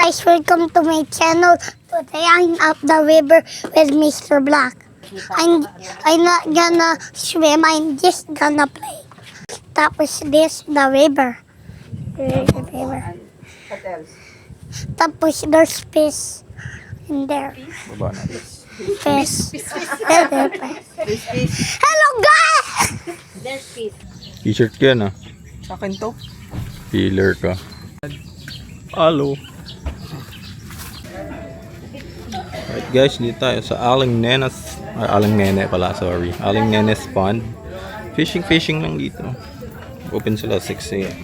Guys, welcome to my channel. Today I'm up the river with Mr. Black. I'm not gonna swim, I'm just gonna play. Tapos this, the river. The river. What else? Tapos there's fish in there. Baba natin. Fish. Fish. Hello guys! There's fish. T-shirt ka na. Sa akin to. Healer ka. Hello. Alright guys, dito tayo sa Aling Nenes. Aling Nene pala, sorry. Aling Nenes Pond. Fishing lang dito. Open sila 6 a.m.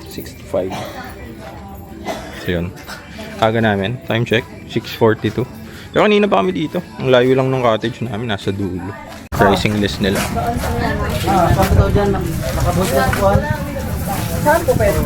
6 to 5. So yun. Aga namin. Time check. 6:42. Pero kanina pa kami dito. Ang layo lang ng cottage namin. Nasa dulo. Pricing list nila. Paano daw dyan? Nakabot na po. Saan po pwede?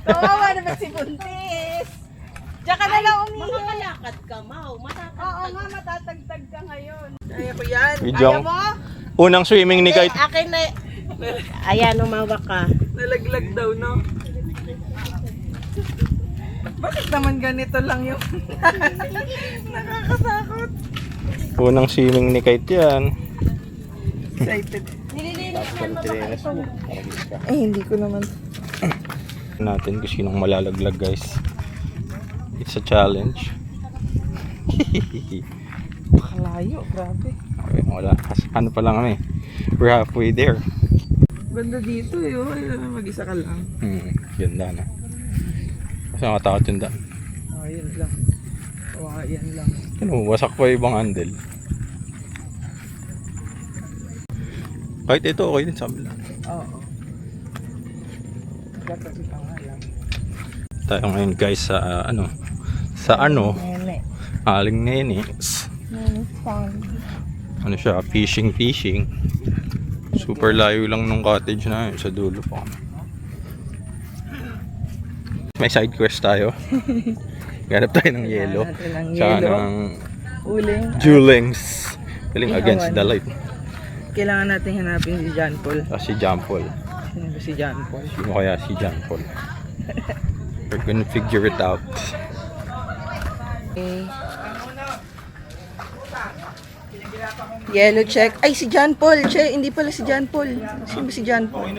Kawawa naman si Buntis. Diyan ka na lang umihi. Makakalakad ka, Mau. Oo nga, matatagtag ka ngayon. Kaya ko yan. Video. Kaya mo? Unang swimming ni Kite. Akin na... Ayan, umawa ka. Nalaglag daw, no? Bakit naman ganito lang yung... Nakakatakot. Unang swimming ni Kite yan. Excited. Eh, hindi ko naman. Natin kung sinong malalaglag guys. It's a challenge. Kalayo, grabe. Okay, wala. Ano pa lang kami. We're halfway there. Ganda dito eh. Oh. Mag-isa ka lang. Ganda na. Kasi nakatakot yung daan. Oh, yan lang. Oh, yan lang. Ano, wasak pa yung ibang handle. Kahit ito, okay din sa kabila. Oo. Kasi pangalan. Tayo ngayon guys sa Nene. Aling Nenes. Nene Pond. Ano siya, fishing. Super layo lang nung cottage na yun, sa dulo pa. May side quest tayo. Ganap tayo ng yelo. Hanap natin ng Tsaka yelo. ng Uling. Julings. Galing Ihawan. against the light. Kailangan natin hanapin si John Paul. Si John Paul. Sino ba si John Paul? Sino kaya si John Paul? We're gonna figure it out. Okay. Yellow check. Ay, si John Paul. Che, hindi pala si John Paul. Sino ba si John Paul?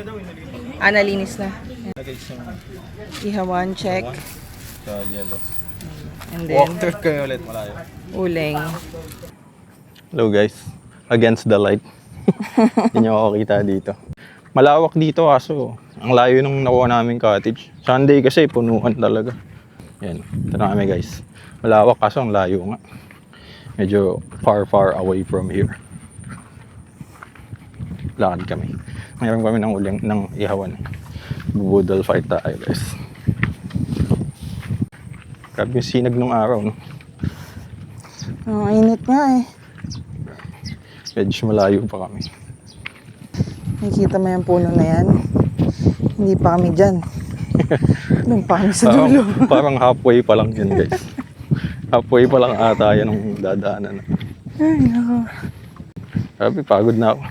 Nalinis na. Ihawan check. Sa yellow. And Walk then, through kayo ulit, malayo. uling. Hello guys. Against the light. Hindi nyo makakita dito. Malawak dito kaso ang layo nung nakuha namin cottage. Sunday kasi punuan talaga. Yan. Ito na kami guys. Malawak kaso ang layo nga. Medyo far away from here. Lakad kami. Mayroon kami ng uling ng ihawan. Budol fight tayo guys. Grabe yung sinag nung araw, no? Oh, init nga eh. Medyo malayo pa kami. Nakikita mo yung puno na yan? Hindi pa kami dyan. Doon pa kami sa dulo. Parang halfway pa lang yun guys. Halfway pa lang ata yan ang dadaanan. Ay, nako. Grabe, pagod na ako.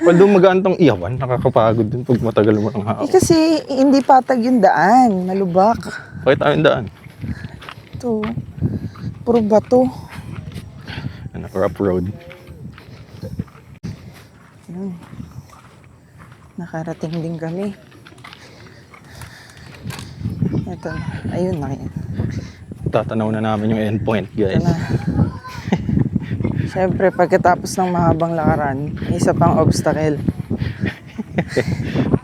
Pag dumagaan tong ihawan, nakakapagod din pag matagal mo ng hawak. Eh kasi hindi patag yung daan. Malubak. Bakit tayo yung daan? Ito. Puro bato. Ano, rough road. Ayun. Nakarating din kami. Ito na. Ayun na yan. Tatanaw na namin yung endpoint Ito guys. na. Siyempre, pagkatapos ng mahabang lakaran, may isa pang obstacle.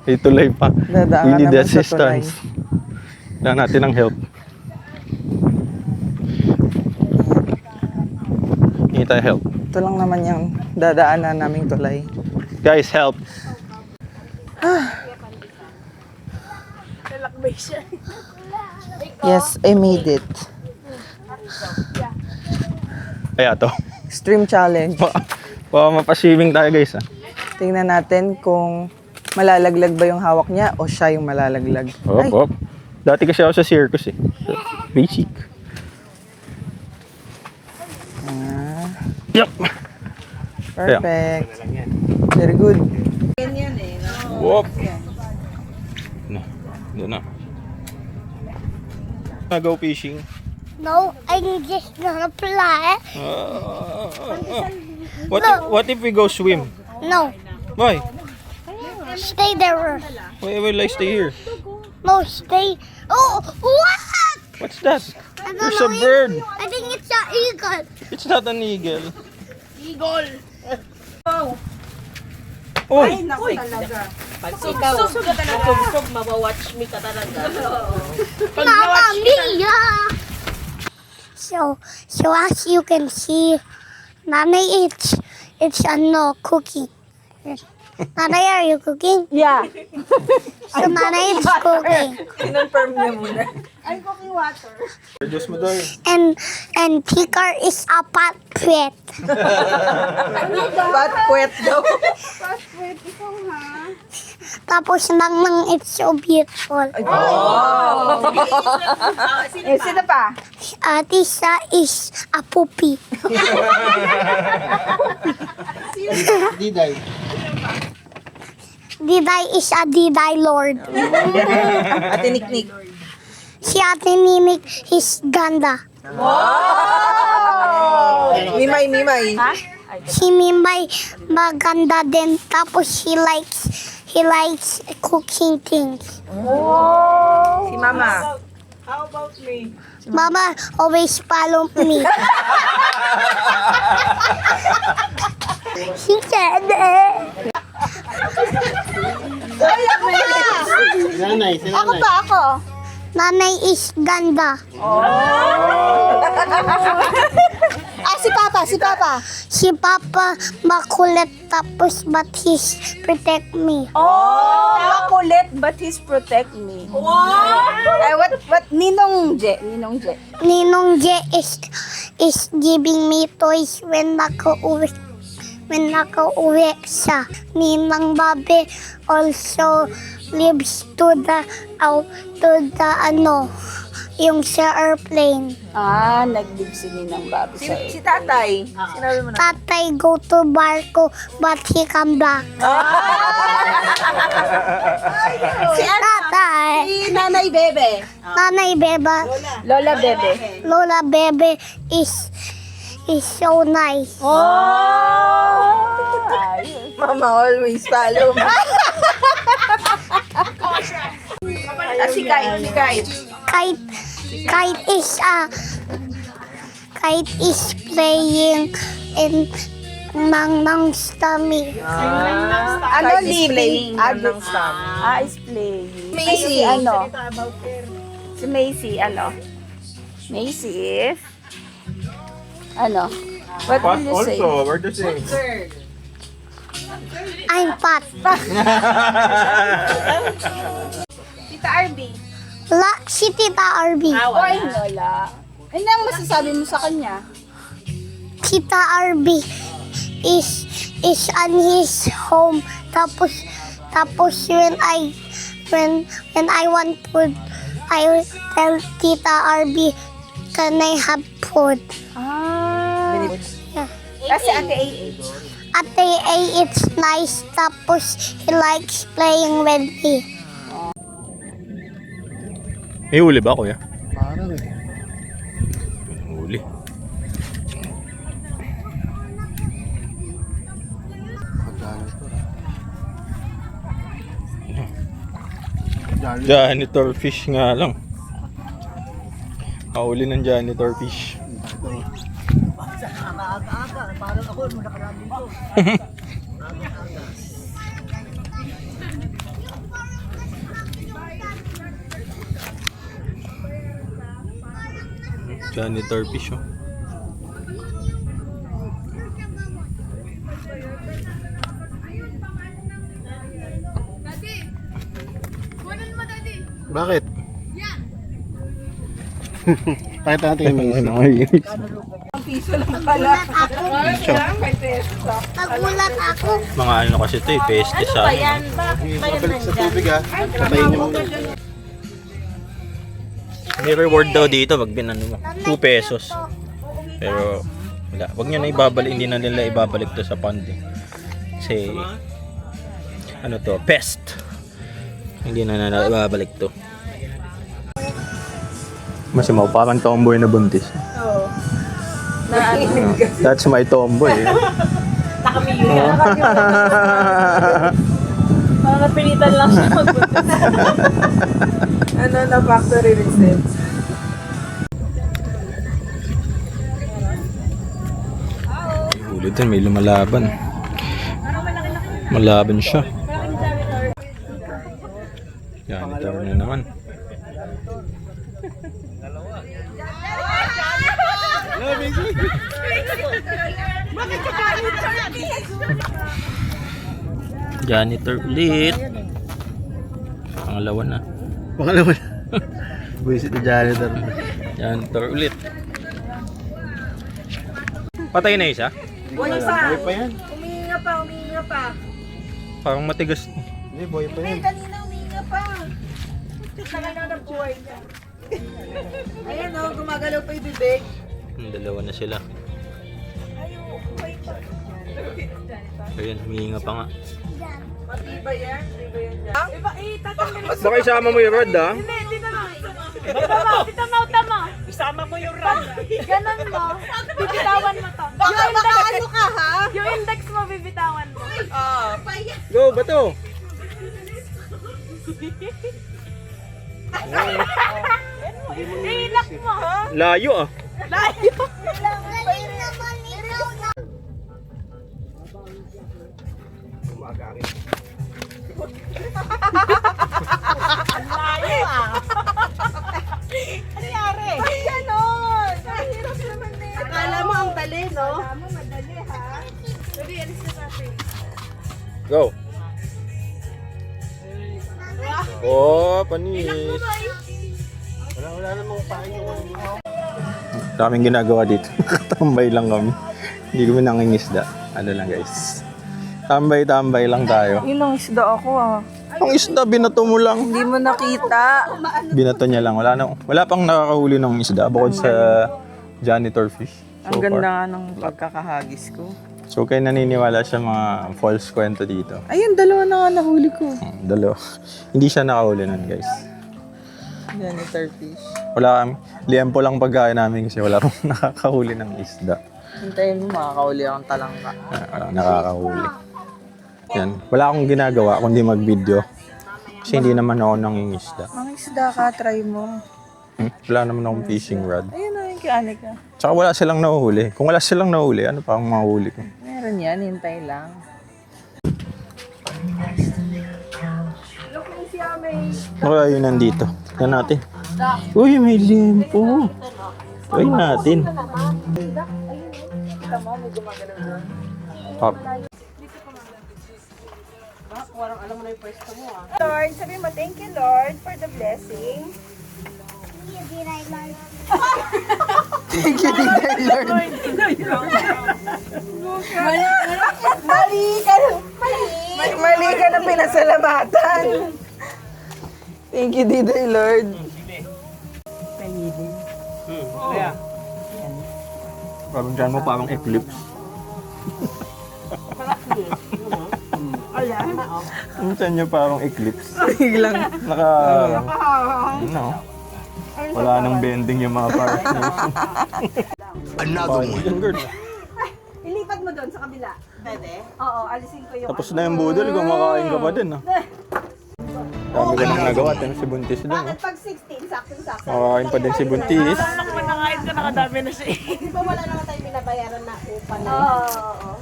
May tulay pa. Dadaan We need naman sa tulay. assistance. Kailangan natin ng help. Hindi tayo help. Ito lang naman yung dadaanan naming tulay. Guys, help. Nalakbay siya. Yes, I made it. Kaya to. Extreme challenge. Baka mapaswimming tayo guys ah. Tingnan natin kung malalaglag ba yung hawak niya o siya yung malalaglag. Ay, Op. Dati kasi ako sa circus eh. Basic. Yup. perfect. Very good. Whoop. Na. Doon na. Go fishing. No, I'm just gonna fly. What if we go swim? No, Why? stay there. Why will I stay here? No, stay. Oh, what? What's that? I don't There's a know. bird. I think it's an eagle. It's not an eagle. Oh, Oh, naku talaga. Pag ikaw, susog, mawawatch me ka talaga. Mama Mia! So as you can see, Nanay, it's cooking. Nanay, are you cooking? Yeah. So Nanay is cooking. Kinonfirm niya muna. reduce mo doon. And Tikar is a pot pet. Bat puwet daw. Tapos nang it's so beautiful. Sino pa? Tisa is a puppy. Diday is a Diday Lord. Ate Niknik. Si Ate Nimik is ganda. Mimay. Si Mimay maganda din. Tapos he likes cooking things. Si Mama. Mama always follow me. She said Nanay is ganda. Si Papa makulit tapos but he's protect me. Makulit, but he's protect me. Ay, what? Ninong Je. Ninong Je is giving me toys when nakauwi siya. Ninang Babe also lives to the yung sa airplane. Nag-live si Ninang Babi sa Si Tatay. Sinabi mo na. Tatay go to barko but he come back. Si Tatay, Nanay Bebe. Nanay Beba, Lola Bebe. Lola Bebe is so nice. Mama always follow me. Si Kite. Kite is playing in nang stomach. Ano, Kite is playing living? ng stam. Is playing. Macy. Si Macy, Macy is? What will you say? We're the same. I'm fat. Tita Arby. Si Tita Arby. Oy, Lola. Ano ang masasabi mo sa kanya? Tita Arby is on his home. Tapos when I want food, I will tell Tita Arby, can I have food? Yeah. Kasi Ate AA. Ate A, it's nice. Tapos he likes playing with me. May huli ba kuya? Parang huli. Janitor fish nga lang. Kahuli ng janitor fish. Janitor fish oh. Bakit? Pakita natin yung Ay, music. nanginginig. Piso lang pala. May peso. Nagulat ako. Mga ano kasi ito eh, peste sa Ayan, Balik sa tubig ha. Patayin niyo muna. May reward daw dito pag binano mo. 2 pesos. Pero wala. Wag nyo na ibabalik. Hindi na nila ibabalik to sa pond eh. Kasi ano to? Pest. Hindi na nila ibabalik to. Masimaw, parang tomboy na buntis. Oo. Na ano? That's my tomboy. Nakamiyo yan. Mga napilitan lang siya magbuntis. Ano na factory reset? Ulit din, may lumalaban. Malaban siya. Janitor na naman. Janitor ulit. Pangalawa na. Pangalawa na. Buisit na janitor. Janitor ulit. Patay na isa? Buhay pa. Buhay pa yan. Umihinga pa, umihinga pa. Parang matigas. Hindi, buhay pa yan. Kanina umihinga pa. Saka na buhay niya. Ayan o, gumagalaw pa yung bibig. Dalawa na sila. Ayan, humihinga pa nga. Matibay yan, matibay yan dyan. Iba, tatanggalin mo. Baka isama mo yung rod ah. Hindi, dito na. Tama. Isama mo yung run. Ganon mo, bibitawan mo to. Baka ano ka ha? Yung index mo, bibitawan mo. Go, bato! Iinak mo. Layo ah. Galing naman ikaw na. Nangyari? Ay, ganon! Mahirap naman na yan. Akala mo ang dali, no? Akala mo madali, ha? Sabi, alis na natin. Go! Oh, panis. Wala namang pain yung Daming ginagawa dito. Tambay lang kami. Hindi kami nangingisda. Ano lang guys. Tambay-tambay lang tayo. Ilang isda ako ah. Ang isda, binato mo lang. Hindi mo nakita. Binato niya lang. Wala pang nakakahuli ng isda bukod sa janitor fish. Ang ganda nga ng pagkakahagis ko. So kayo naniniwala sa mga false kwento dito. Ayun, dalawa na nga nahuli ko. Dalawa. Hindi siya nakahuli nun guys. Janitor fish. Wala kami. Liempo lang pagkain namin kasi wala pang nakakahuli ng isda. Hintayin mo, makakahuli akong talangka. Wala nakakahuli. Yan. Wala akong ginagawa kundi mag-video. Kasi hindi naman ako nangingisda. Ang isda ka, try mo. Wala naman akong fishing rod. Ayun na yung kaanik ka. Tsaka wala silang nahuhuli. Kung wala silang nahuhuli, ano pa ang mahuli ko? Meron yan, hintay lang. Ano kaya yun nandito? Tignan natin. Uy, may limpo. Try natin. Pop. Lord, sabi mo, thank you Lord for the blessing. Mali ka na pinasalamatan. Thank you, Diday Lord. Parang dyan mo parang eclipse. Ang dyan niya parang eclipse. Biglang. Ano? Wala nang bending yung mga parts niya. Another one. Ilipat mo doon sa kabila. Pwede? Oo, alisin ko yung... Tapos na yung budol, kumakain ka pa din ah. Dami ka nang nagawa, tayo si Buntis doon. Bakit pag 16, saktong-sakto? Kumakain pa din si Buntis. Nakakain ka, nakadami na siya. Di ba wala naman tayo binabayaran na upa na? Oo.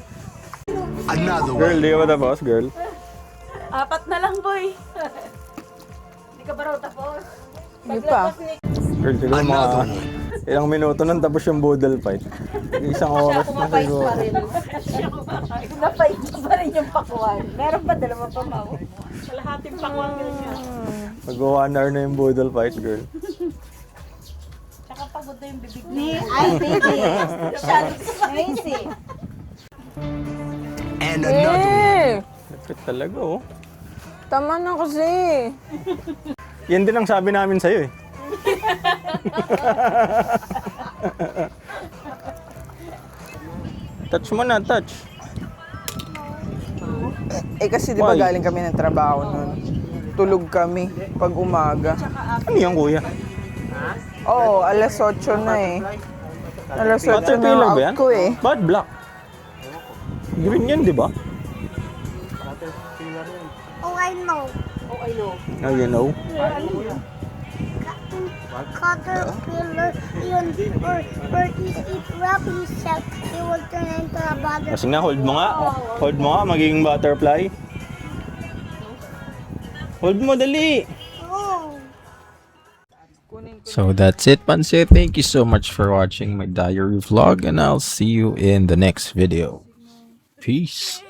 Girl, di ka ba tapos, girl? 4 na lang, boy. Hindi ka ba raw tapos? Hindi pa. Girl, siguro mga ilang minuto nang tapos yung budol fight. Isang oras na siguro. Napait pa rin yung pakuan. Meron pa, dalawa pa mau. Kalahating pakwang yun niya. Mag 1 hour na yung budol fight, girl. Tsaka yung bibig niya. Ay, baby. Crazy. Lapit talaga, oh. Tama na kasi. Yan din ang sabi namin sa'yo, eh. Touch mo na, touch. Eh kasi di ba Why? galing kami ng trabaho nun. Tulog kami pag umaga. Ano yan, kuya? Oo, alas 8 na eh. Alas 8 na Caterpillar ba yan? out ko eh. Ba't black? Green yan, di ba? Oh, I know. Now you know. Caterpillar, yun, or eat wrapping shell, it will turn into a butterfly. Kasi nga, hold mo nga. Hold mo nga, magiging butterfly. Hold mo, dali. Oh. So that's it, Panse. Thank you so much for watching my diary vlog, and I'll see you in the next video. Peace.